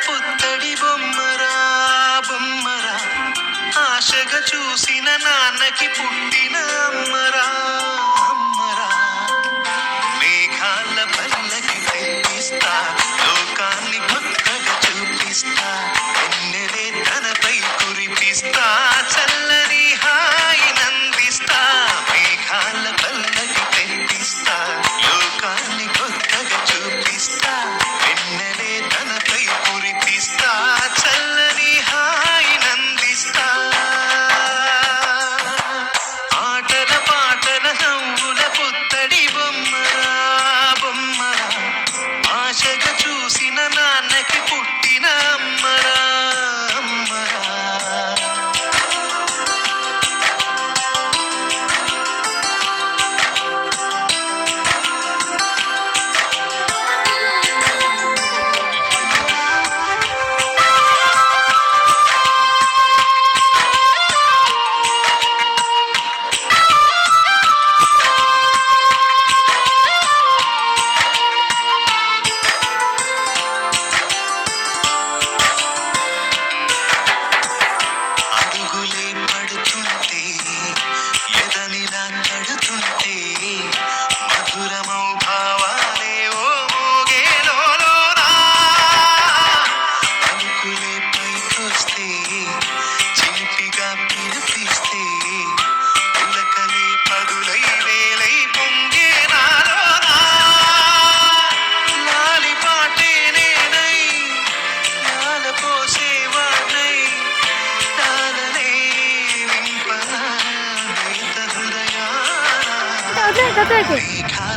పుత్తడి బొమ్మరా బొమ్మరా ఆశగా చూసిన నాన్నకి పుట్టిన అమ్మరా అమ్మరా మేఘాల పల్లకి తెప్పిస్తా లోకాన్ని కొత్తగా చూపిస్తా ఎన్నెలే తనపై కురిపిస్తా చల్లని హాయి నందిస్తా మేఘాల పల్లకి తెప్పిస్తా లోకాన్ని కొత్తగా చూపిస్తా ఎన్నెలే తనపై కురిపిస్తా చల్లని హాయి నందిస్తా ఆటల పాటల నవ్వుల పుత్తడి బొమ్మరా బొమ్మరా ఆశగా చూసిన నాన్నకి పుట్టిన అమ్మరా అమ్మరా అడుగులే పడుతుంటే ఎదనిలా తడుతుంటే మధురమౌ భావాలే ఓ మోగేలోనా పలుకులే పైకొస్తే చిలిపిగా పిలిపిస్తే పులకలే పదులై వేలై పొంగే నాలోనా లాలి పాటే నేనై లాల పోసేవాణ్ణై తాననే నింపనా నేత హృదయాన మేఘాల